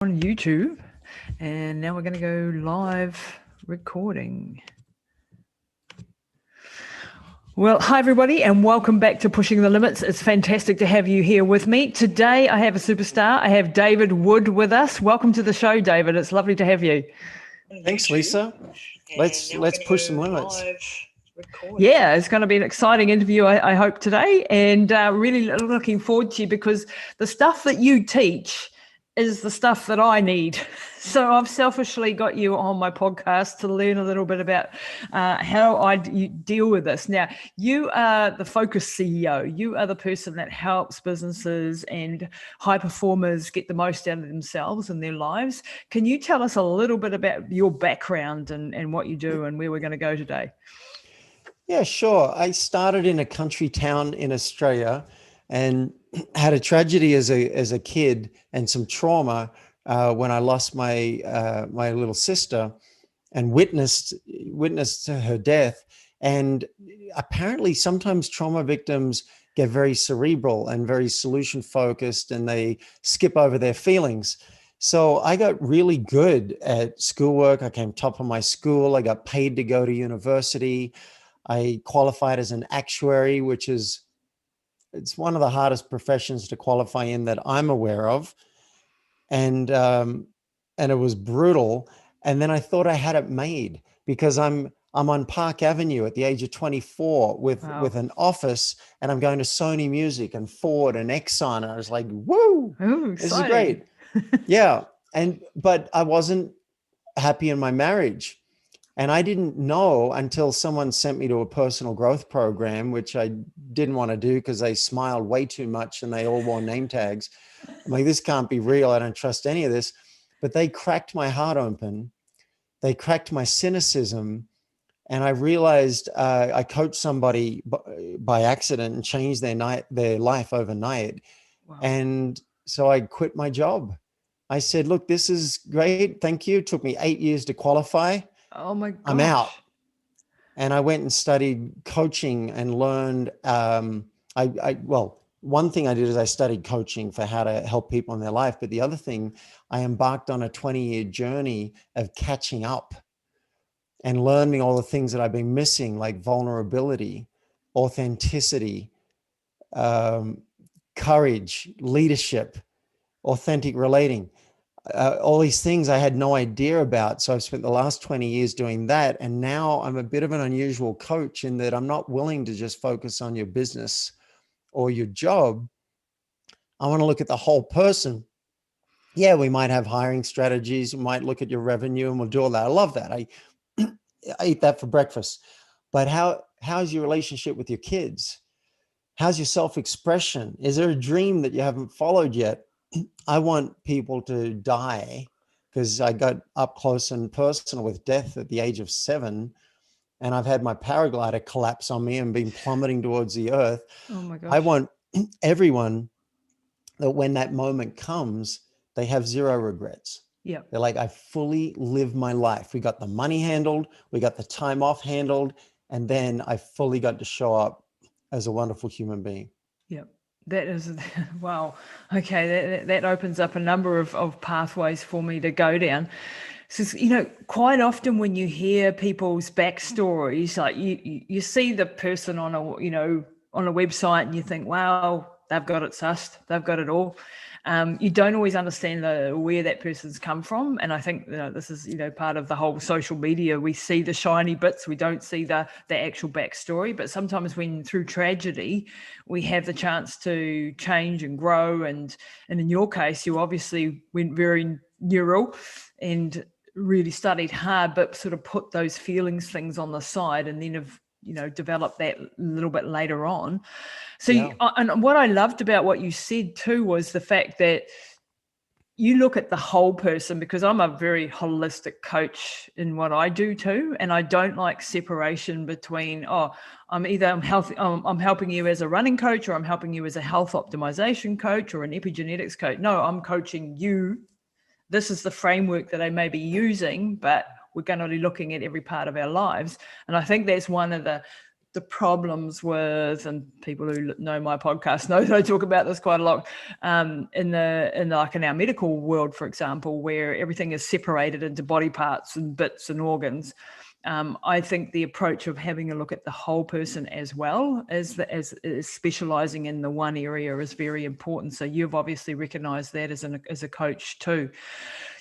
on YouTube, and now we're going to go live recording. Well, hi everybody, and welcome back to Pushing the Limits. It's fantastic to have you here with me. Today I have a superstar. I have David Wood with us. Welcome to the show, David. It's lovely to have you. Thanks, Lisa. Let's push some limits. Yeah, it's going to be an exciting interview, I hope, today, and really looking forward to you, because the stuff that you teach is the stuff that I need. So I've selfishly got you on my podcast to learn a little bit about how I deal with this. Now, you are the Focus CEO. You are the person that helps businesses and high performers get the most out of themselves and their lives. Can you tell us a little bit about your background and what you do and where we're going to go today? Yeah, sure. I started in a country town in Australia and had a tragedy as a kid and some trauma when I lost my my little sister and witnessed her death. And apparently sometimes trauma victims get very cerebral and very solution focused, and they skip over their feelings. So I got really good at schoolwork. I came top of my school. I got paid to go to university. I qualified as an actuary, which is, it's one of the hardest professions to qualify in that I'm aware of. And it was brutal. And then I thought I had it made, because I'm on Park Avenue at the age of 24 with an office, and I'm going to Sony Music and Ford and Exxon. And I was like, woo, this is great. Yeah. But I wasn't happy in my marriage. And I didn't know until someone sent me to a personal growth program, which I didn't want to do because they smiled way too much and they all wore name tags. I'm like, this can't be real. I don't trust any of this. But they cracked my heart open. They cracked my cynicism. And I realized I coached somebody by accident and changed their life overnight. Wow. And so I quit my job. I said, look, this is great. Thank you. It took me 8 years to qualify. Oh my gosh. I'm out. And I went and studied coaching and learned, well, one thing I did is I studied coaching for how to help people in their life. But the other thing, I embarked on a 20-year journey of catching up and learning all the things that I've been missing, like vulnerability, authenticity, courage, leadership, authentic relating. All these things I had no idea about. So I've spent the last 20 years doing that. And now I'm a bit of an unusual coach in that I'm not willing to just focus on your business or your job. I want to look at the whole person. Yeah, we might have hiring strategies. We might look at your revenue and we'll do all that. I love that. I eat that for breakfast. But how's your relationship with your kids? How's your self-expression? Is there a dream that you haven't followed yet? I want people to die, because I got up close and personal with death at the age of 7. And I've had my paraglider collapse on me and been plummeting towards the earth. Oh my gosh. I want everyone that when that moment comes, they have zero regrets. Yeah. They're like, I fully lived my life. We got the money handled. We got the time off handled. And then I fully got to show up as a wonderful human being. Yeah. That is, wow. Okay, that opens up a number of pathways for me to go down. So, quite often when you hear people's backstories, like you see the person on a website and you think, wow, they've got it sussed, they've got it all. You don't always understand where that person's come from. And I think this is, part of the whole social media. We see the shiny bits. We don't see the actual backstory. But sometimes when through tragedy, we have the chance to change and grow. And in your case, you obviously went very neural and really studied hard, but sort of put those things on the side, and then have develop that a little bit later on. So, yeah. And what I loved about what you said too was the fact that you look at the whole person, because I'm a very holistic coach in what I do too. And I don't like separation between, I'm helping you as a running coach, or I'm helping you as a health optimization coach or an epigenetics coach. No, I'm coaching you. This is the framework that I may be using, but we're going to be looking at every part of our lives. And I think that's one of the the problems with, and people who know my podcast know that I talk about this quite a lot, in our medical world, for example, where everything is separated into body parts and bits and organs. I think the approach of having a look at the whole person as well as specializing in the one area is very important. So you've obviously recognized that as a coach too.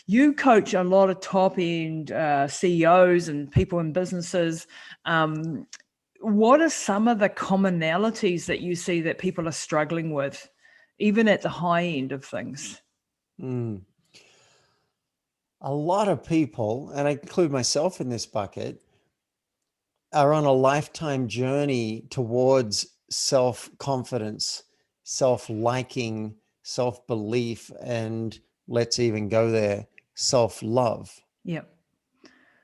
You coach a lot of top end CEOs and people in businesses. What are some of the commonalities that you see that people are struggling with, even at the high end of things? A lot of people, and I include myself in this bucket, are on a lifetime journey towards self-confidence, self-liking, self-belief, and let's even go there, self-love. Yep.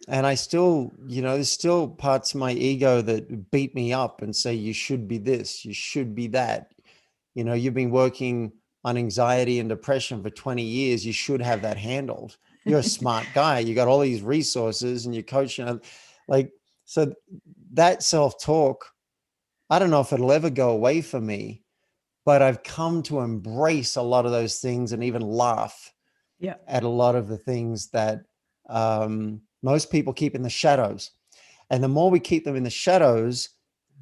And I still, there's still parts of my ego that beat me up and say, you should be this, you should be that. You've been working on anxiety and depression for 20 years. You should have that handled. You're a smart guy. You got all these resources and you're coaching. So that self-talk, I don't know if it'll ever go away for me, but I've come to embrace a lot of those things and even laugh at a lot of the things that most people keep in the shadows. And the more we keep them in the shadows,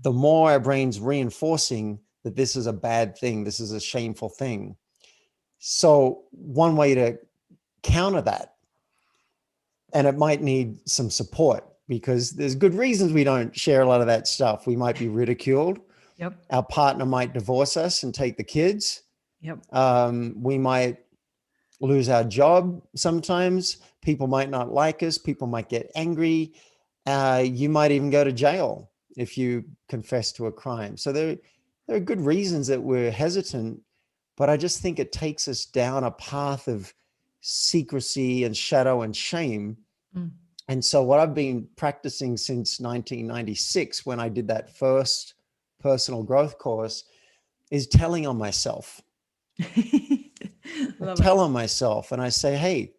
the more our brain's reinforcing that this is a bad thing. This is a shameful thing. So one way to counter that, and it might need some support because there's good reasons we don't share a lot of that stuff. We might be ridiculed. Yep. Our partner might divorce us and take the kids. Yep. We might lose our job sometimes. People might not like us. People might get angry. You might even go to jail if you confess to a crime. So there are good reasons that we're hesitant, but I just think it takes us down a path of secrecy and shadow and shame. And so what I've been practicing since 1996, when I did that first personal growth course, is telling on myself. I tell on myself and I say, hey,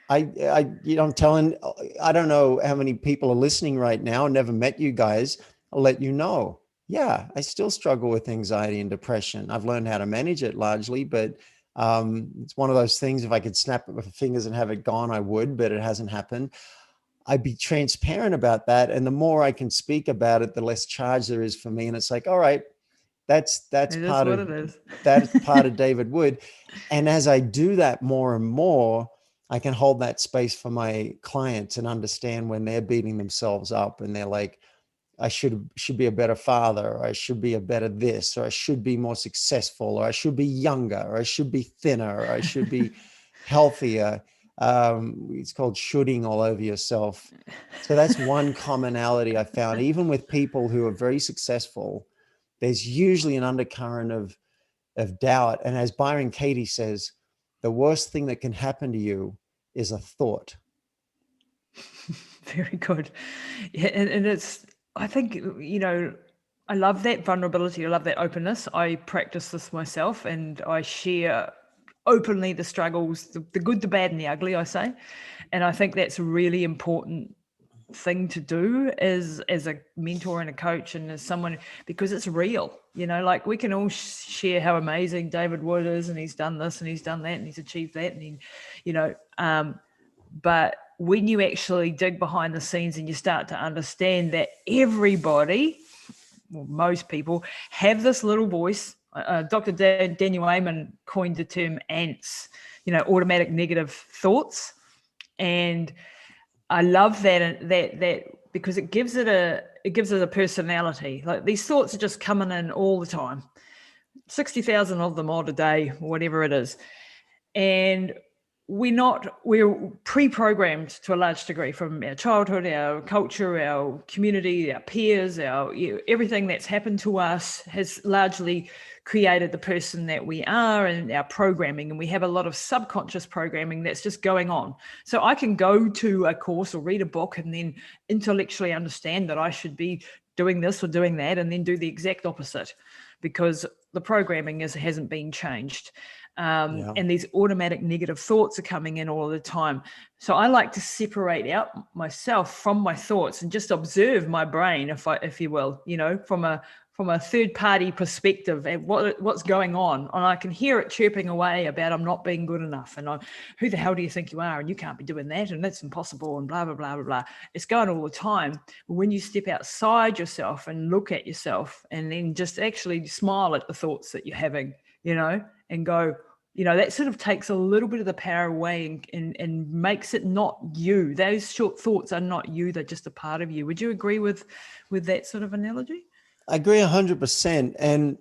I'm telling, I don't know how many people are listening right now, never met you guys. I'll let you know. Yeah, I still struggle with anxiety and depression. I've learned how to manage it largely, but it's one of those things, if I could snap it with my fingers and have it gone, I would, but it hasn't happened. I'd be transparent about that. And the more I can speak about it, the less charge there is for me. And it's like, all right, that's part of it is. That's part of David Wood. And as I do that more and more, I can hold that space for my clients and understand when they're beating themselves up and they're like, I should be a better father, or I should be a better this, or I should be more successful, or I should be younger, or I should be thinner, or I should be healthier. It's called shoulding all over yourself. So that's one commonality I found. Even with people who are very successful, there's usually an undercurrent of doubt. And as Byron Katie says, the worst thing that can happen to you is a thought. Very good. Yeah, and it's, I think, I love that vulnerability. I love that openness. I practice this myself and I share openly the struggles, the good, the bad, and the ugly, I say. And I think that's a really important thing to do as a mentor and a coach and as someone, because it's real, like we can all share how amazing David Wood is and he's done this and he's done that and he's achieved that and but when you actually dig behind the scenes and you start to understand that everybody, well, most people have this little voice. Dr. Daniel Amen coined the term ants, automatic negative thoughts. And I love that because it gives it a personality. Like these thoughts are just coming in all the time, 60,000 of them odd a day, whatever it is. And we're pre-programmed to a large degree from our childhood, our culture, our community, our peers, everything that's happened to us has largely created the person that we are and our programming. And we have a lot of subconscious programming that's just going on. So I can go to a course or read a book and then intellectually understand that I should be doing this or doing that, and then do the exact opposite because the programming hasn't been changed. Yeah. And these automatic negative thoughts are coming in all the time. So I like to separate out myself from my thoughts and just observe my brain, if you will, from a third party perspective and what's going on. And I can hear it chirping away about I'm not being good enough. And who the hell do you think you are? And you can't be doing that. And that's impossible. And blah, blah, blah, blah, blah. It's going all the time. But when you step outside yourself and look at yourself and then just actually smile at the thoughts that you're having, and go, that sort of takes a little bit of the power away and makes it not you. Those short thoughts are not you. They're just a part of you. Would you agree with that sort of analogy? I agree 100%. And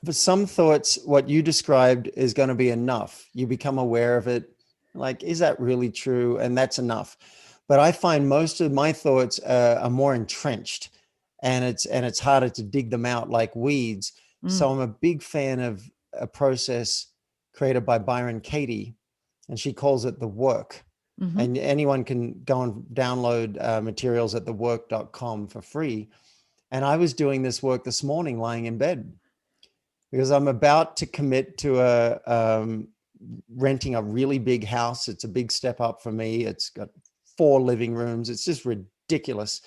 for some thoughts, what you described is going to be enough. You become aware of it. Like, is that really true? And that's enough. But I find most of my thoughts are more entrenched, and it's harder to dig them out like weeds. So I'm a big fan of a process created by Byron Katie, and she calls it the work. Mm-hmm. And anyone can go and download materials at thework.com for free. And I was doing this work this morning, lying in bed, because I'm about to commit to renting a really big house. It's a big step up for me. It's got 4 living rooms. It's just ridiculous.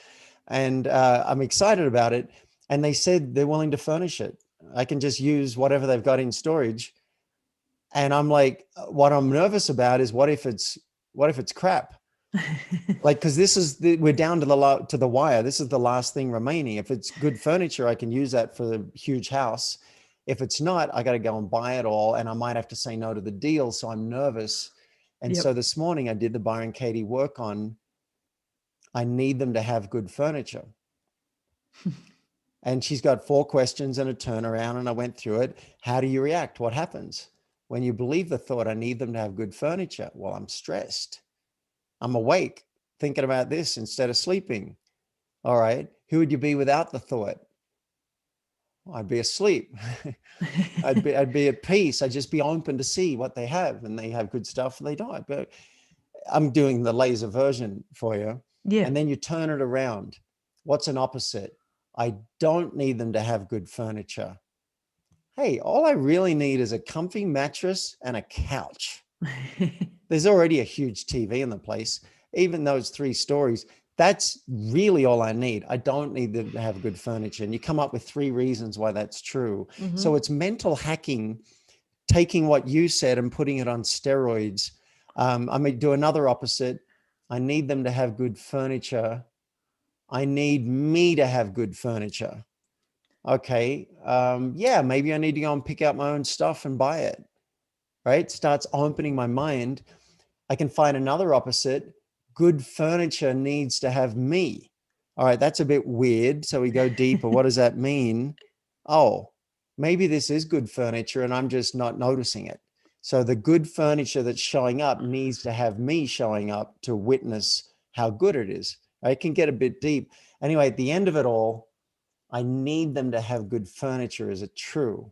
And I'm excited about it. And they said they're willing to furnish it. I can just use whatever they've got in storage. And I'm like, what I'm nervous about is what if it's crap? Like, because we're down to the wire. This is the last thing remaining. If it's good furniture, I can use that for the huge house. If it's not, I got to go and buy it all, and I might have to say no to the deal. So I'm nervous. And so this morning I did the Byron Katie work on, I need them to have good furniture. And she's got 4 questions and a turnaround, and I went through it. How do you react? What happens when you believe the thought, I need them to have good furniture? Well, I'm stressed. I'm awake thinking about this instead of sleeping. All right. Who would you be without the thought? I'd be asleep. I'd be at peace. I'd just be open to see what they have, and they have good stuff, and they don't. But I'm doing the laser version for you. Yeah. And then you turn it around. What's an opposite? I don't need them to have good furniture. Hey, all I really need is a comfy mattress and a couch. There's already a huge TV in the place, even though it's 3 stories. That's really all I need. I don't need them to have good furniture. And you come up with 3 reasons why that's true. Mm-hmm. So it's mental hacking, taking what you said and putting it on steroids. I may do another opposite. I need them to have good furniture. I need me to have good furniture. Okay. Yeah, maybe I need to go and pick out my own stuff and buy it. Right? Starts opening my mind. I can find another opposite. Good furniture needs to have me. All right, that's a bit weird. So we go deeper. What does that mean? Oh, maybe this is good furniture and I'm just not noticing it. So the good furniture that's showing up needs to have me showing up to witness how good it is. It can get a bit deep. Anyway, at the end of it all, I need them to have good furniture. Is it true?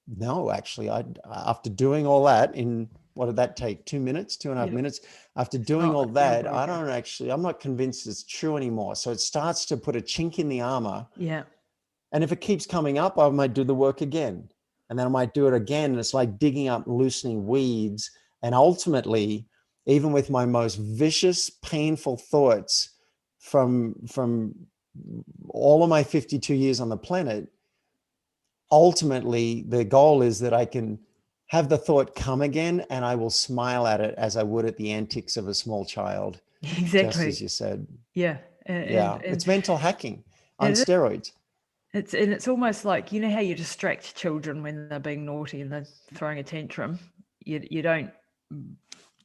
No, actually, after doing all that what did that take? 2 minutes, 2.5 minutes. After doing all that, I'm not convinced it's true anymore. So it starts to put a chink in the armor. Yeah. And if it keeps coming up, I might do the work again. And then I might do it again. And it's like digging up, loosening weeds. And ultimately, even with my most vicious, painful thoughts from all of my 52 years on the planet, ultimately, the goal is that I can have the thought come again and I will smile at it as I would at the antics of a small child. Exactly. Just as you said. Yeah. It's mental hacking on steroids. It's almost like, how you distract children when they're being naughty and they're throwing a tantrum. You don't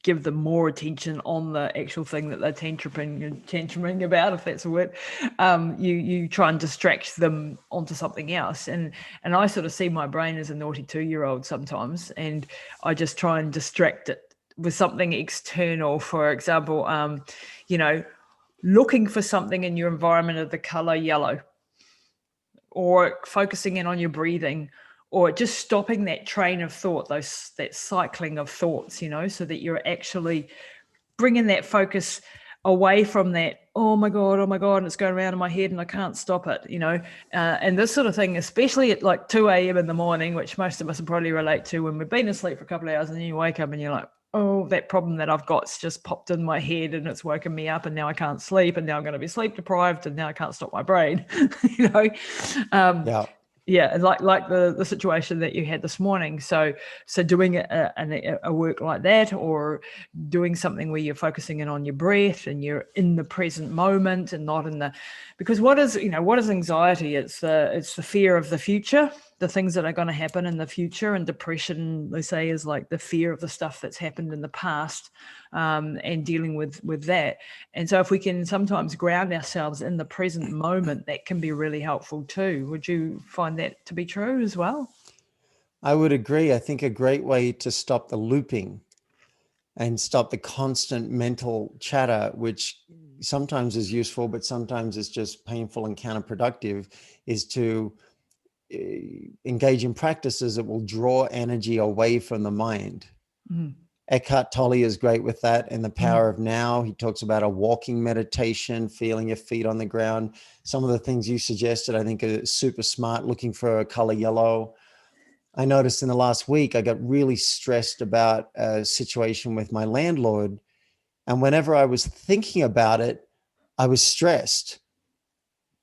give them more attention on the actual thing that they're tantruming about, if that's a word. You try and distract them onto something else. And I sort of see my brain as a naughty 2-year-old sometimes, and I just try and distract it with something external. For example, looking for something in your environment of the color yellow, or focusing in on your breathing, or just stopping that train of thought, that cycling of thoughts, so that you're actually bringing that focus away from that, oh my God, and it's going around in my head and I can't stop it, and this sort of thing, especially at like 2 a.m. in the morning, which most of us will probably relate to when we've been asleep for a couple of hours and then you wake up and you're like, oh, that problem that I've got's just popped in my head and it's woken me up and now I can't sleep and now I'm going to be sleep deprived and now I can't stop my brain, you know. Yeah. Yeah, like the situation that you had this morning. So doing a work like that, or doing something where you're focusing in on your breath and you're in the present moment and not in the, because what is anxiety? It's the fear of the future, the things that are going to happen in the future, and depression, they say, is like the fear of the stuff that's happened in the past, and dealing with that. And so if we can sometimes ground ourselves in the present moment, that can be really helpful too. Would you find that to be true as well? I would agree. I think a great way to stop the looping and stop the constant mental chatter, which sometimes is useful, but sometimes it's just painful and counterproductive, is to engage in practices that will draw energy away from the mind. Mm. Eckhart Tolle is great with that in The Power Mm. of Now. He talks about a walking meditation, feeling your feet on the ground. Some of the things you suggested, I think, are super smart, looking for a color yellow. I noticed in the last week, I got really stressed about a situation with my landlord. And whenever I was thinking about it, I was stressed.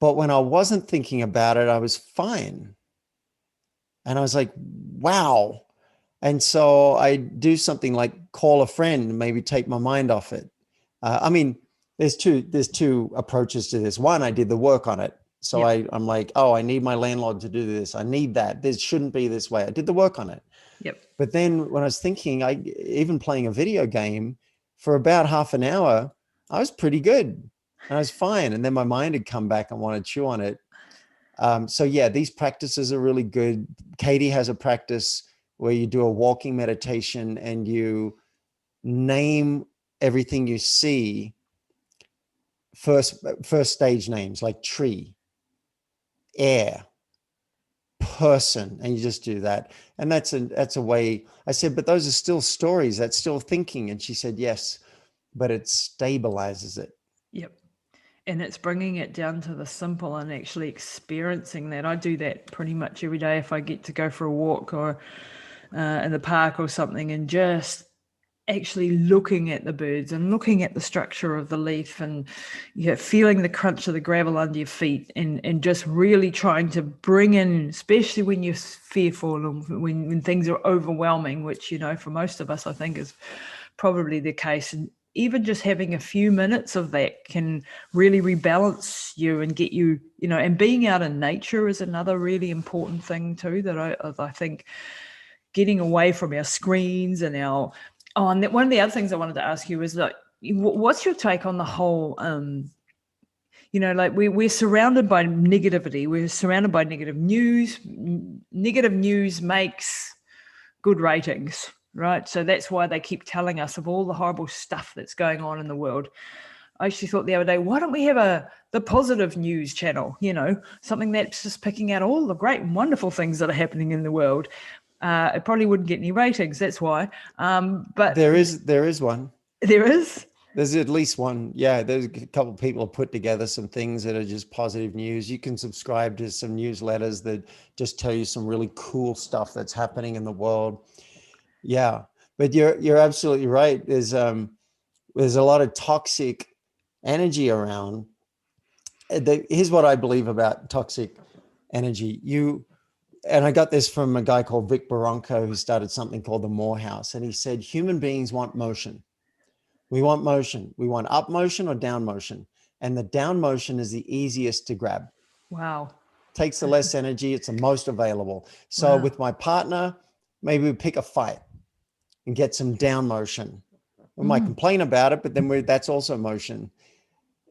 But when I wasn't thinking about it, I was fine. And I was like, wow. And so I do something like call a friend, maybe take my mind off it. I mean, there's two approaches to this. One, I did the work on it. So Yep. I'm like, oh, I need my landlord to do this. I need that. This shouldn't be this way. I did the work on it. Yep. But then when I was thinking, even playing a video game for about half an hour, I was pretty good. And I was fine. And then my mind had come back and wanted to chew on it. So yeah, these practices are really good. Katie has a practice where you do a walking meditation and you name everything you see, first stage names like tree, air, person, and you just do that. And that's a way. I said, but those are still stories, that's still thinking. And she said, yes, but it stabilizes it. Yep. And it's bringing it down to the simple and actually experiencing that. I do that pretty much every day if I get to go for a walk, or in the park or something, and just actually looking at the birds and looking at the structure of the leaf, and feeling the crunch of the gravel under your feet, and just really trying to bring in, especially when you're fearful and when things are overwhelming, which, for most of us, I think, is probably the case. And even just having a few minutes of that can really rebalance you and get you, and being out in nature is another really important thing too, that I think, getting away from our screens and our, and one of the other things I wanted to ask you is, like, what's your take on the whole, like we're surrounded by negativity, we're surrounded by negative news. Negative news makes good ratings, right? So that's why they keep telling us of all the horrible stuff that's going on in the world. I actually thought the other day, why don't we have the positive news channel, something that's just picking out all the great and wonderful things that are happening in the world. It probably wouldn't get any ratings, that's why. But There is one. there is. There's at least one. Yeah, there's a couple of people have put together some things that are just positive news. You can subscribe to some newsletters that just tell you some really cool stuff that's happening in the world. Yeah, but you're absolutely right. There's a lot of toxic energy around. Here's what I believe about toxic energy. And I got this from a guy called Vic Baronco, who started something called the Moore House, and he said human beings want motion. We want motion. We want up motion or down motion. And the down motion is the easiest to grab. Wow. Takes the less energy. It's the most available. So Wow. with my partner, maybe we pick a fight and get some down motion. We might complain about it, but then that's also motion.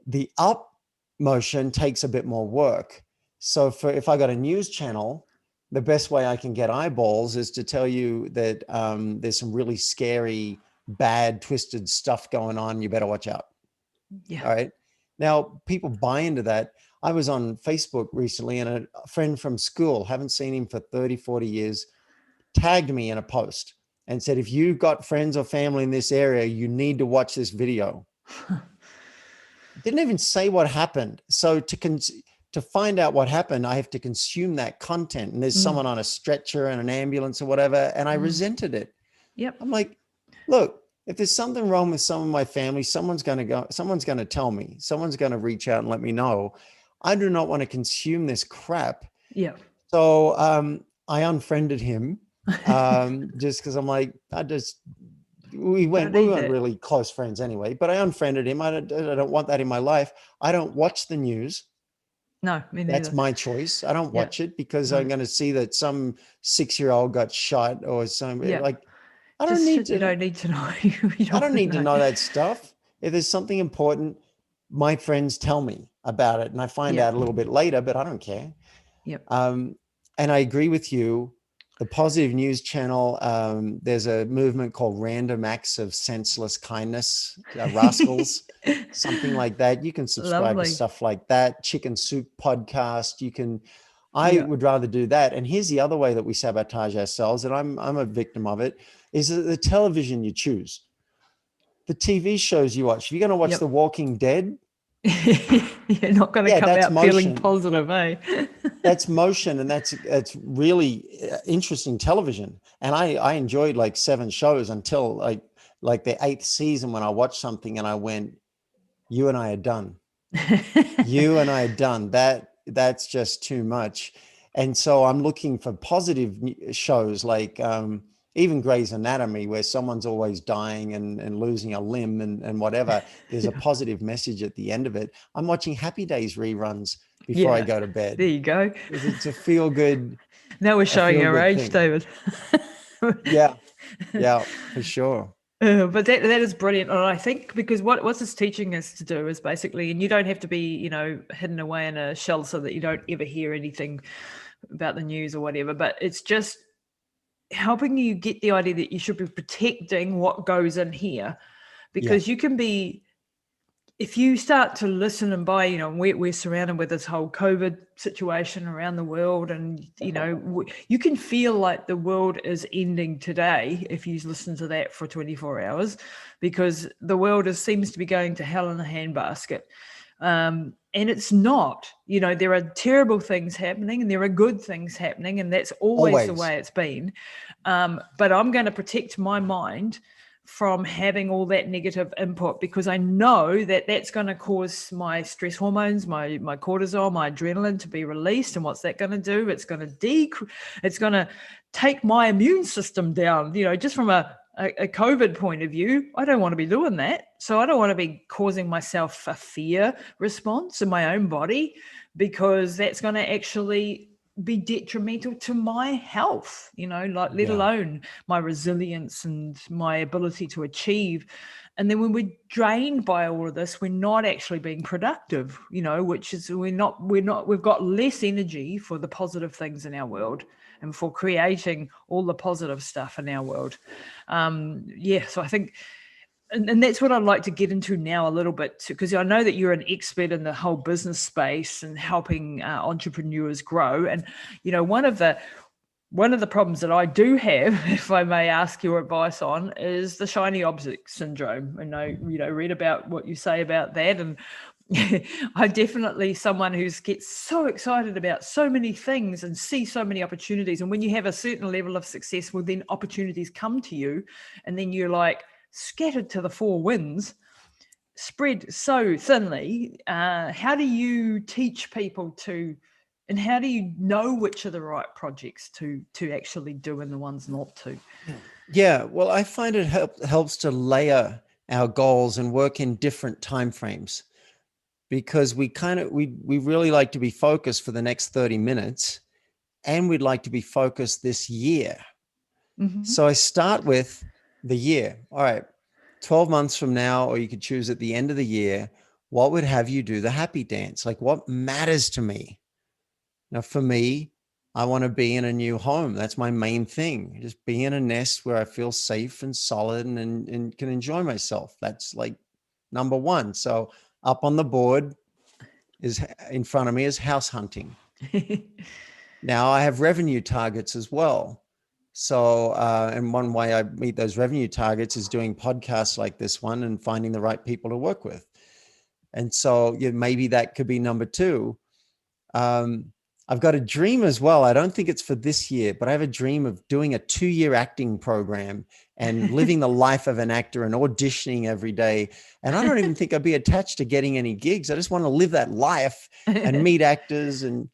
The up motion takes a bit more work. So if I got a news channel, the best way I can get eyeballs is to tell you that there's some really scary, bad, twisted stuff going on. You better watch out. Yeah. All right. Now, people buy into that. I was on Facebook recently, and a friend from school, haven't seen him for 30, 40 years, tagged me in a post and said, if you've got friends or family in this area, you need to watch this video. didn't even say what happened. So to find out what happened, I have to consume that content. And there's Mm, someone on a stretcher and an ambulance or whatever, and I mm. resented it. Yep. I'm like, look, if there's something wrong with some of my family, someone's going to tell me, someone's going to reach out and let me know. I do not want to consume this crap. Yep. So I unfriended him just because I'm like, we Don't weren't need that. really close friends anyway, but I unfriended him. I don't want that in my life. I don't watch the news. No, me That's neither. my choice. I don't Yeah. watch it because I'm No. going to see that some 6-year-old got shot or some Yeah. like, I don't Just need shit you to, don't need to know. You I don't don't want to need to know. know that stuff. If there's something important, my friends tell me about it and I find Yeah. out a little bit later, but I don't care. Yep. Um, and I agree with you. The Positive News Channel, there's a movement called Random Acts of Senseless Kindness, Rascals, something like that. You can subscribe to Lovely. stuff like that. Chicken Soup podcast. I Yeah. would rather do that. And here's the other way that we sabotage ourselves, and I'm a victim of it, is that the television you choose, the TV shows you watch. If you're going to watch The Yep. Walking Dead, You're not going to yeah, come that's out feeling motion. positive, eh? That's motion, and that's really interesting television. And I enjoyed like 7 shows until like the 8th season when I watched something and I went, you and I are done. You and I are done. That's just too much. And so I'm looking for positive shows like even Grey's Anatomy, where someone's always dying and losing a limb and whatever. There's a Yeah. positive message at the end of it. I'm watching Happy Days reruns before I Yeah. go to There bed. you go. It's Now we're a showing feel our good age, thing. David. Yeah, yeah, for sure. But that is brilliant, and I think because what's this teaching us to do is basically, and you don't have to be hidden away in a shell so that you don't ever hear anything about the news or whatever. But it's just helping you get the idea that you should be protecting what goes in here, Yeah, because you can be, if you start to listen and buy, we're surrounded with this whole COVID situation around the world, and you can feel like the world is ending today if you listen to that for 24 hours, because the world seems to be going to hell in a handbasket. And it's not. There are terrible things happening and there are good things happening, and that's always the always. way it's been. But I'm going to protect my mind from having all that negative input, because I know that that's going to cause my stress hormones, my cortisol, my adrenaline to be released. And what's that going to do? It's going to it's going to take my immune system down. Just from a COVID point of view, I don't want to be doing that. So I don't want to be causing myself a fear response in my own body, because that's going to actually be detrimental to my health, like let Yeah, alone my resilience and my ability to achieve. And then when we're drained by all of this, we're not actually being productive, which is we've got less energy for the positive things in our world and for creating all the positive stuff in our world. So I think, and that's what I'd like to get into now a little bit, because I know that you're an expert in the whole business space and helping entrepreneurs grow. And one of the problems that I do have, if I may ask your advice on, is the shiny object syndrome. And I read about what you say about that, and I'm definitely someone who gets so excited about so many things and see so many opportunities. And when you have a certain level of success, well, then opportunities come to you, and then you're like scattered to the four winds, spread so thinly. How do you teach people and how do you know which are the right projects to actually do and the ones not to? yeah. Well, I find it helps to layer our goals and work in different time frames, because we really like to be focused for the next 30 minutes, and we'd like to be focused this year. Mm-hmm. So I start with the year. All right, 12 months from now, or you could choose at the end of the year, what would have you do the happy dance? Like, what matters to me? Now, for me, I want to be in a new home. That's my main thing. Just be in a nest where I feel safe and solid and can enjoy myself. That's like number one. So up on the board is in front of me is house hunting. Now I have revenue targets as well. So, and one way I meet those revenue targets is doing podcasts like this one and finding the right people to work with. And so maybe that could be number two. I've got a dream as well. I don't think it's for this year, but I have a dream of doing a 2-year acting program and living the life of an actor and auditioning every day. And I don't even think I'd be attached to getting any gigs. I just want to live that life and meet actors. And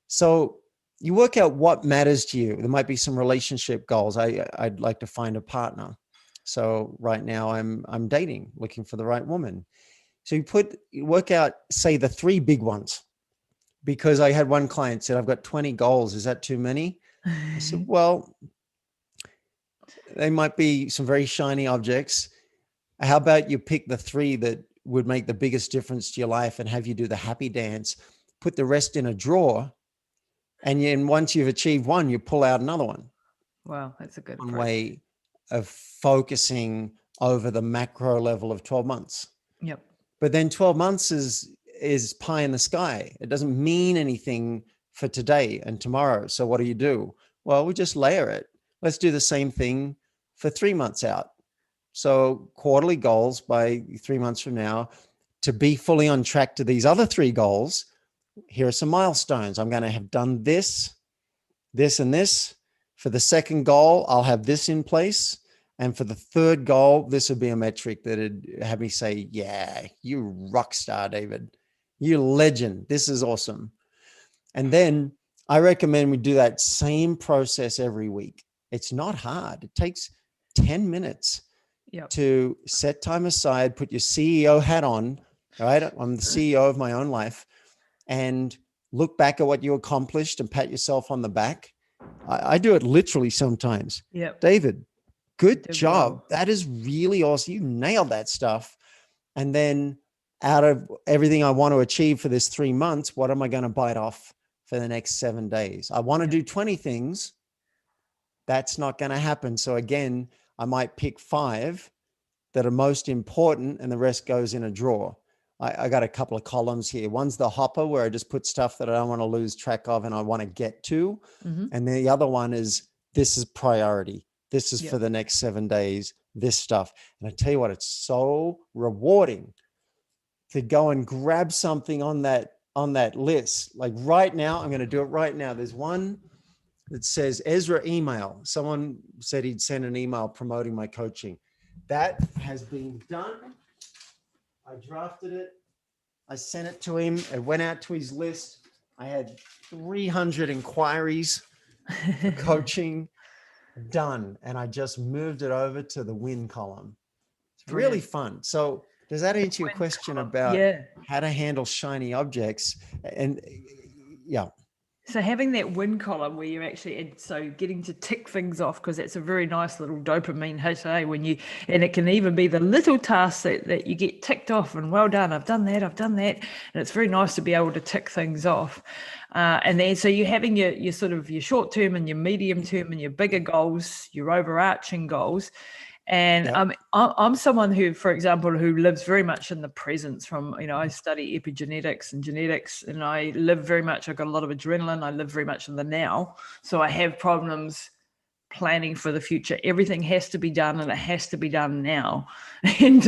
so you work out what matters to you. There might be some relationship goals. I'd like to find a partner. So right now I'm dating, looking for the right woman. So you work out, say, the 3 big ones. Because I had one client said, I've got 20 goals. Is that too many? I said, well, they might be some very shiny objects. How about you pick the 3 that would make the biggest difference to your life and have you do the happy dance, put the rest in a drawer. And then once you've achieved one, you pull out another one. Wow, that's a good One approach. way of focusing over the macro level of 12 months. Yep. But then 12 months is pie in the sky. It doesn't mean anything for today and tomorrow. So what do? Well, we just layer it. Let's do the same thing for 3 months out. So quarterly goals by 3 months from now. To be fully on track to these other 3 goals, here are some milestones. I'm going to have done this, this, and this. For the second goal, I'll have this in place. And for the third goal, this would be a metric that'd have me say, yeah, you rock star, David. You legend. This is awesome. And then I recommend we do that same process every week. It's not hard. It takes 10 minutes to set time aside, put your CEO hat on, right? I'm the CEO of my own life, and look back at what you accomplished and pat yourself on the back. I do it literally sometimes. Yep. David, good job. Well. That is really awesome. You nailed that stuff. And then out of everything I want to achieve for this 3 months, what am I going to bite off for the next 7 days? I want to do 20 things. That's not going to happen. So again, I might pick 5 that are most important and the rest goes in a drawer. I got a couple of columns here. One's the hopper where I just put stuff that I don't want to lose track of and I want to get to. Mm-hmm. And then the other one is, this is priority. This is for the next 7 days, this stuff. And I tell you what, it's so rewarding to go and grab something on that list. Like right now, I'm going to do it right now. There's one that says Ezra email. Someone said he'd send an email promoting my coaching. That has been done. I drafted it. I sent it to him. It went out to his list. I had 300 inquiries for coaching done. And I just moved it over to the win column. It's really fun. So does that answer your question about how to handle shiny objects? And yeah. So having that win column where you're actually, so getting to tick things off, because it's a very nice little dopamine hit, and it can even be the little tasks that you get ticked off and well done, I've done that. And it's very nice to be able to tick things off. And then, so you're having your sort of your short term and your medium term and your bigger goals, your overarching goals. And I'm someone who, for example, who lives very much in the present. I study epigenetics and genetics, and I live very much, I've got a lot of adrenaline. I live very much in the now. So I have problems planning for the future. Everything has to be done, and it has to be done now. And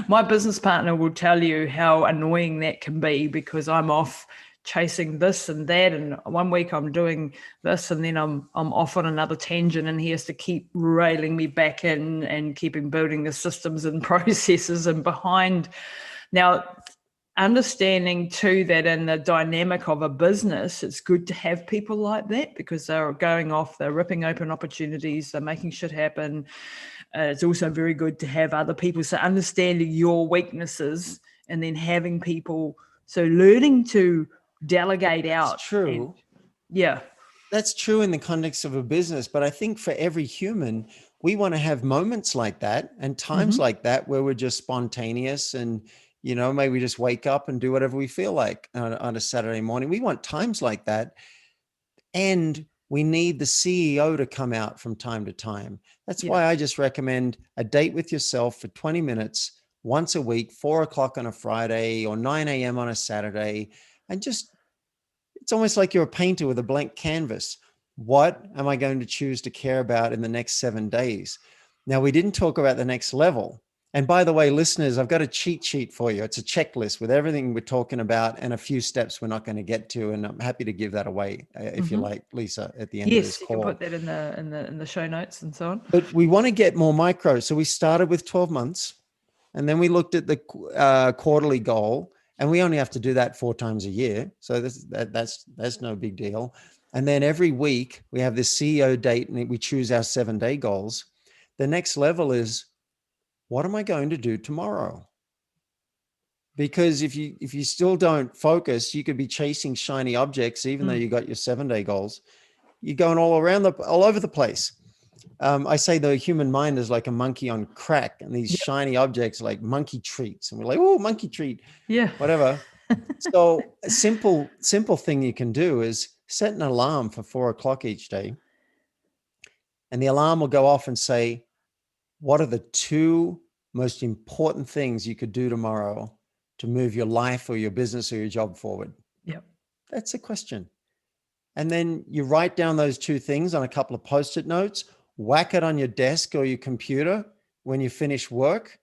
my business partner will tell you how annoying that can be, because I'm off chasing this and that, and one week I'm doing this, and then I'm off on another tangent, and he has to keep railing me back in and keeping building the systems and processes and behind. Now, understanding too that in the dynamic of a business, it's good to have people like that, because they're going off, they're ripping open opportunities, they're making shit happen. It's also very good to have other people. So understanding your weaknesses and then having people, so learning to delegate out. That's true. That's true in the context of a business. But I think for every human, we want to have moments like that and times like that where we're just spontaneous and, maybe we just wake up and do whatever we feel like on a Saturday morning. We want times like that. And we need the CEO to come out from time to time. That's why I just recommend a date with yourself for 20 minutes once a week, 4:00 on a Friday or 9 a.m. on a Saturday. And it's almost like you're a painter with a blank canvas. What am I going to choose to care about in the next 7 days? Now, we didn't talk about the next level. And by the way, listeners, I've got a cheat sheet for you. It's a checklist with everything we're talking about and a few steps we're not going to get to. And I'm happy to give that away if you like, Lisa, at the end of this Yes, you can put call. that in the show notes and so on. But we want to get more micro. So we started with 12 months and then we looked at the quarterly goal, and we only have to do that 4 times a year. So that's no big deal. And then every week we have this CEO date and we choose our 7-day goals. The next level is, what am I going to do tomorrow? Because if you still don't focus, you could be chasing shiny objects, even though you got your 7-day goals. You're going all over the place. I say the human mind is like a monkey on crack, and these shiny objects like monkey treats, and we're like, oh, monkey treat, Yeah. whatever. So a simple thing you can do is set an alarm for 4 o'clock each day, and the alarm will go off and say, what are the 2 most important things you could do tomorrow to move your life or your business or your job forward? Yep. That's the question. And then you write down those 2 things on a couple of Post-it notes, whack it on your desk or your computer when you finish work.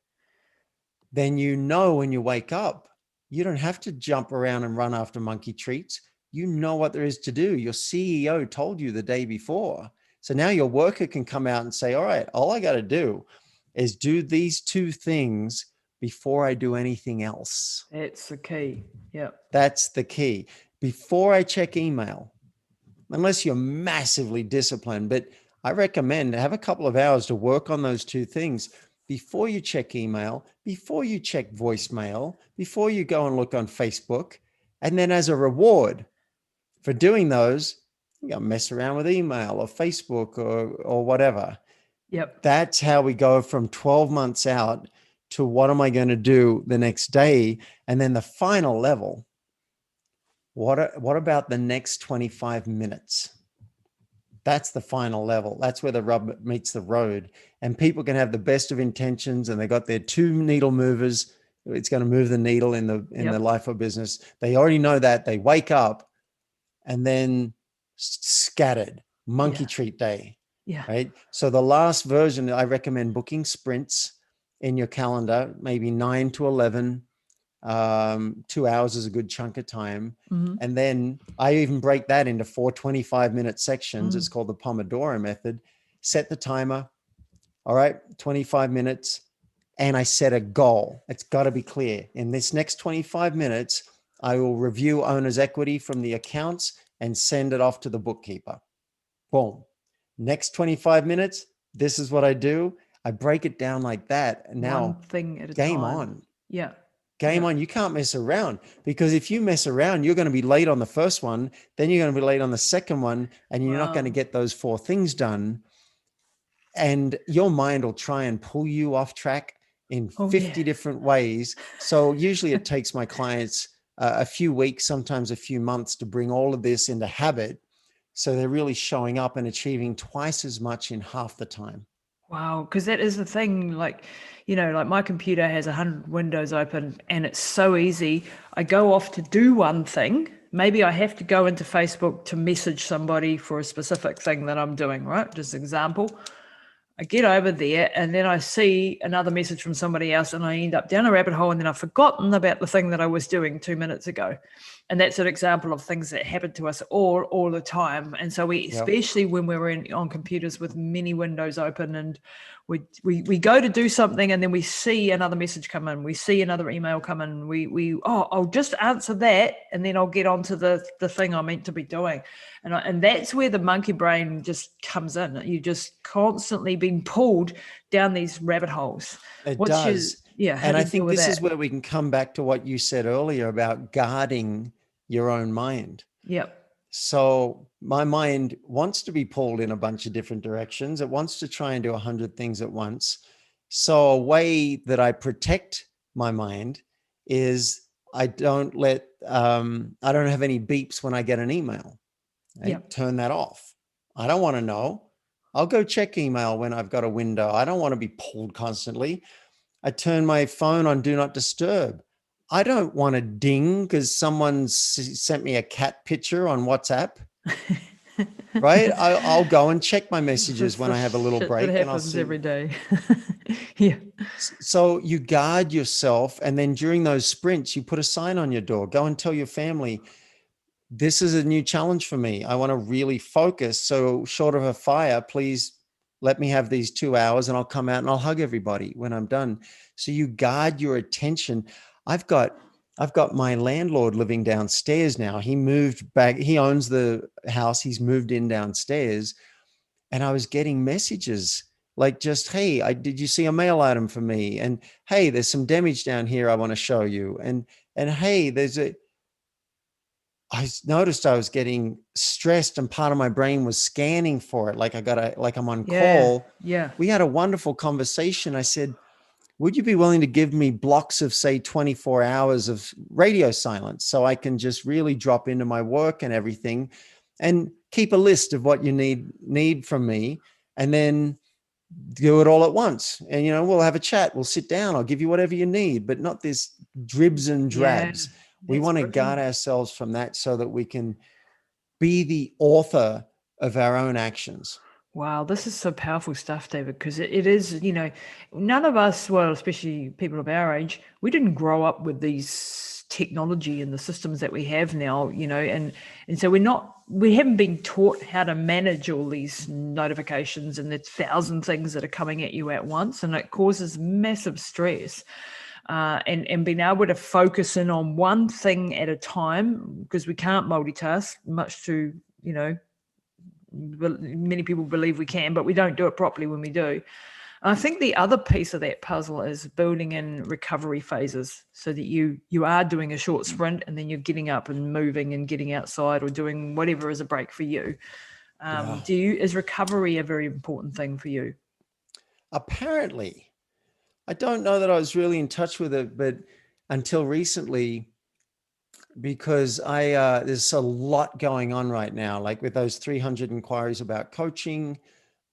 Then you know when you wake up, you don't have to jump around and run after monkey treats. You know what there is to do. Your CEO told you the day before. So now your worker can come out and say, all right, all I got to do is do these 2 things before I do anything else. That's the key. Yep. That's the key. Before I check email, unless you're massively disciplined, but I recommend have a couple of hours to work on those 2 things before you check email, before you check voicemail, before you go and look on Facebook. And then as a reward for doing those, you got to mess around with email or Facebook or whatever. Yep. That's how we go from 12 months out to what am I going to do the next day? And then the final level, what about the next 25 minutes? That's the final level. That's where the rubber meets the road. And people can have the best of intentions, and they got their 2 needle movers. It's going to move the needle in the life or business. They already know that. They wake up and then scattered, monkey treat day. Yeah. Right. So the last version, I recommend booking sprints in your calendar, maybe 9 to 11. 2 hours is a good chunk of time. And then I even break that into 4 25-minute sections. It's called the Pomodoro Method. Set the timer. All right, 25 minutes. And I set a goal. It's got to be clear. In this next 25 minutes, I will review owner's equity from the accounts and send it off to the bookkeeper. Boom. Next 25 minutes, this is what I do. I break it down like that. And now, one thing at a game time. on. Yeah. Game on. You can't mess around, because if you mess around, you're going to be late on the first one, then you're going to be late on the second one, and you're not going to get those 4 things done. And your mind will try and pull you off track in 50 different ways. So usually it takes my clients a few weeks, sometimes a few months, to bring all of this into habit. So they're really showing up and achieving twice as much in half the time. Wow, because that is the thing, like, like my computer has 100 windows open and it's so easy. I go off to do one thing. Maybe I have to go into Facebook to message somebody for a specific thing that I'm doing, right? Just example. I get over there and then I see another message from somebody else and I end up down a rabbit hole, and then I've forgotten about the thing that I was doing 2 minutes ago. And that's an example of things that happen to us all the time. And so especially when we're on computers with many windows open, and we go to do something and then we see another message come in, we see another email come in, I'll just answer that and then I'll get on to the thing I'm meant to be doing. And that's where the monkey brain just comes in. You're just constantly being pulled down these rabbit holes. It does. And I think this is where we can come back to what you said earlier about guarding your own mind. Yep. So my mind wants to be pulled in a bunch of different directions. It wants to try and do 100 things at once. So a way that I protect my mind is I don't have any beeps when I get an email. Turn that off. I don't want to know. I'll go check email when I've got a window. I don't want to be pulled constantly. I turn my phone on do not disturb. I don't want to ding because someone sent me a cat picture on WhatsApp. right? I'll go and check my messages That's when the I have a little shit that break, and I'll happens see. every day. Yeah. So you guard yourself, and then during those sprints, you put a sign on your door. Go and tell your family, this is a new challenge for me. I want to really focus. So short of a fire, please let me have these 2 hours, and I'll come out and I'll hug everybody when I'm done. So you guard your attention. I've got my landlord living downstairs now. He moved back. He owns the house. He's moved in downstairs, and I was getting messages like, just, hey, did you see a mail item for me? And hey, there's some damage down here I want to show you. And hey, I noticed I was getting stressed, and part of my brain was scanning for it. Like I'm on Yeah. call. Yeah. We had a wonderful conversation. I said, would you be willing to give me blocks of, say, 24 hours of radio silence so I can just really drop into my work and everything, and keep a list of what you need from me, and then do it all at once? And, we'll have a chat. We'll sit down. I'll give you whatever you need, but not this dribs and Yeah. drabs. We That's want to brilliant. guard ourselves from that so that we can be the author of our own actions. Wow, this is so powerful stuff, David, because it is, none of us, well, especially people of our age, we didn't grow up with these technology and the systems that we have now, and so we haven't been taught how to manage all these notifications and the thousand things that are coming at you at once, and it causes massive stress. And being able to focus in on one thing at a time, because we can't multitask, much to, many people believe we can, but we don't do it properly when we do. I think the other piece of that puzzle is building in recovery phases, so that you are doing a short sprint and then you're getting up and moving and getting outside or doing whatever is a break for you. Yeah. Is recovery a very important thing for you? Apparently, I don't know that I was really in touch with it, but until recently, because there's a lot going on right now, like with those 300 inquiries about coaching.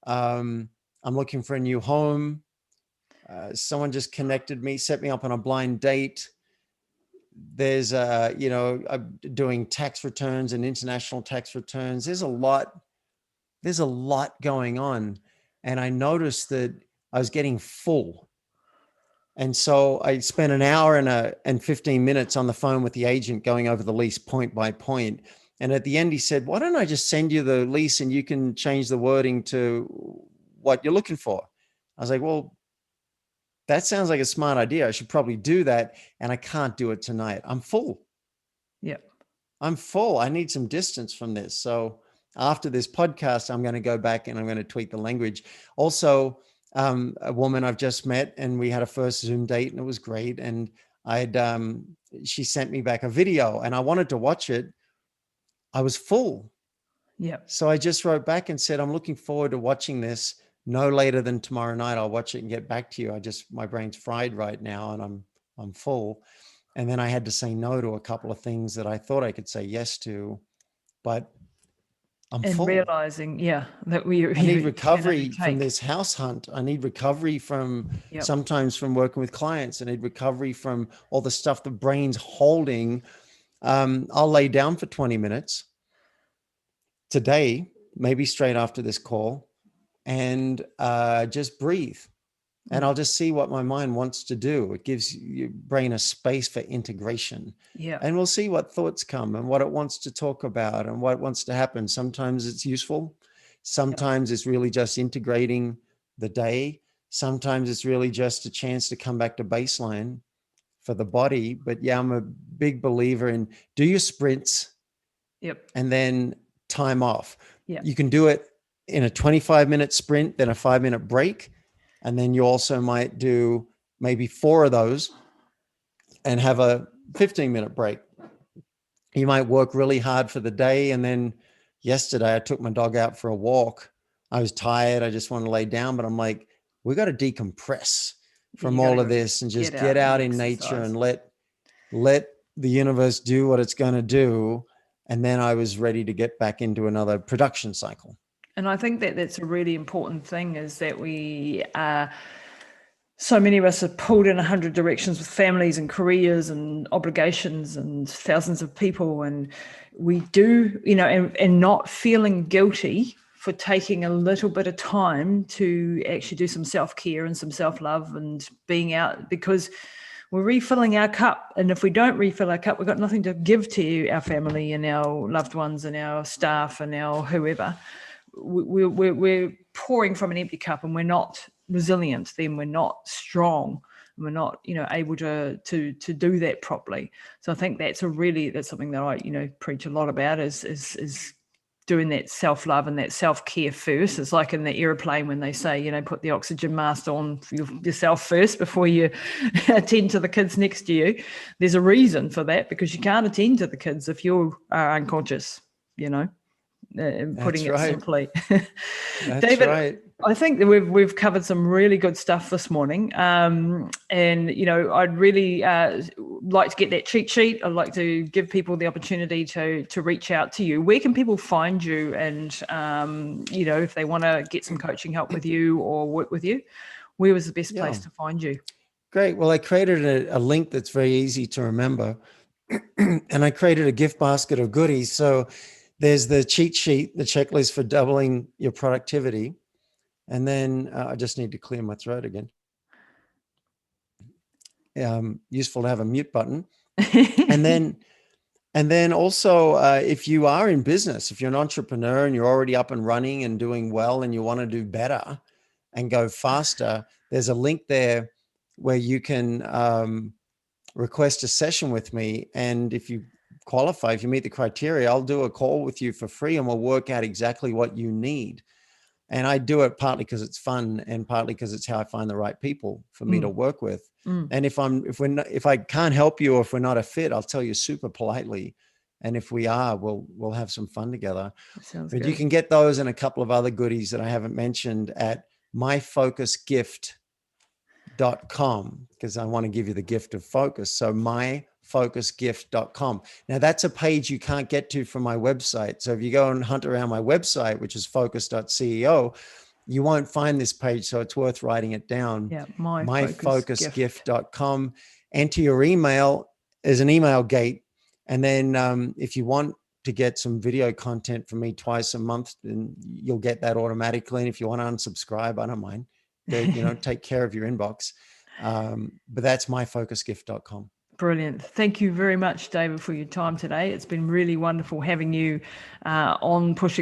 Um, I'm looking for a new home. Someone just connected me, set me up on a blind date. There's I'm doing tax returns and international tax returns. There's a lot going on. And I noticed that I was getting full. And so I spent an hour and 15 minutes on the phone with the agent going over the lease point by point. And at the end, he said, why don't I just send you the lease and you can change the wording to what you're looking for? I was like, well, that sounds like a smart idea. I should probably do that. And I can't do it tonight. I'm full. Yeah. I'm full. I need some distance from this. So after this podcast, I'm going to go back and I'm going to tweak the language. Also, a woman I've just met, and we had a first Zoom date, and it was great. And she sent me back a video, and I wanted to watch it. I was full. Yeah. So I just wrote back and said, I'm looking forward to watching this. No later than tomorrow night, I'll watch it and get back to you. My brain's fried right now, and I'm full. And then I had to say no to a couple of things that I thought I could say yes to, but I'm And full. realizing, that I need you can only recovery from take. this house hunt. I need recovery from Yep. sometimes from working with clients. I need recovery from all the stuff the brain's holding. I'll lay down for 20 minutes today, maybe straight after this call, and just breathe. And I'll just see what my mind wants to do. It gives your brain a space for integration. Yeah. And we'll see what thoughts come and what it wants to talk about and what wants to happen. Sometimes it's useful. Sometimes it's really just integrating the day. Sometimes it's really just a chance to come back to baseline for the body. But yeah, I'm a big believer in do your sprints Yep. and then time off. Yeah. You can do it in a 25-minute sprint, then a 5-minute break. And then you also might do maybe 4 of those and have a 15-minute break. You might work really hard for the day. And then yesterday I took my dog out for a walk. I was tired. I just want to lay down, but I'm like, we got to decompress from You got to all of go this and just get get out and out in nature exercise. and let the universe do what it's going to do. And then I was ready to get back into another production cycle. And I think that that's a really important thing, is that so many of us are pulled in 100 directions with families and careers and obligations and thousands of people. And, we do, and not feeling guilty for taking a little bit of time to actually do some self-care and some self-love and being out, because we're refilling our cup. And if we don't refill our cup, we've got nothing to give to our family and our loved ones and our staff and our whoever. We're pouring from an empty cup, and we're not resilient, then we're not strong, and we're not able to do that properly. So I think that's something that I preach a lot about, is doing that self-love and that self-care first. It's like in the airplane when they say, put the oxygen mask on for yourself first before you attend to the kids next to you. There's a reason for that, because you can't attend to the kids if you are unconscious, putting it simply. That's David, right. I think that we've covered some really good stuff this morning, and I'd really like to get that cheat sheet. I'd like to give people the opportunity to reach out to you. Where can people find you? And if they want to get some coaching help with you or work with you, where was the best place to find you? Great. Well, I created a link that's very easy to remember, and I created a gift basket of goodies. So there's the cheat sheet, the checklist for doubling your productivity. And then I just need to clear my throat again. Useful to have a mute button. And then also, if you are in business, if you're an entrepreneur and you're already up and running and doing well and you want to do better and go faster, there's a link there where you can request a session with me. And if you qualify, if you meet the criteria, I'll do a call with you for free and we'll work out exactly what you need. And I do it partly because it's fun and partly because it's how I find the right people for me to work with. And if I can't help you or if we're not a fit, I'll tell you super politely. And if we are, we'll have some fun together. Sounds but good. You can get those and a couple of other goodies that I haven't mentioned at myfocusgift.com, because I want to give you the gift of focus. So myfocusgift.com. Now that's a page you can't get to from my website. So if you go and hunt around my website, which is focus.ceo, you won't find this page. So it's worth writing it down. Yeah, myfocusgift.com. Enter your email as an email gate. And then if you want to get some video content from me twice a month, then you'll get that automatically. And if you want to unsubscribe, I don't mind. Take care of your inbox. But that's myfocusgift.com. Brilliant. Thank you very much, David, for your time today. It's been really wonderful having you on Pushing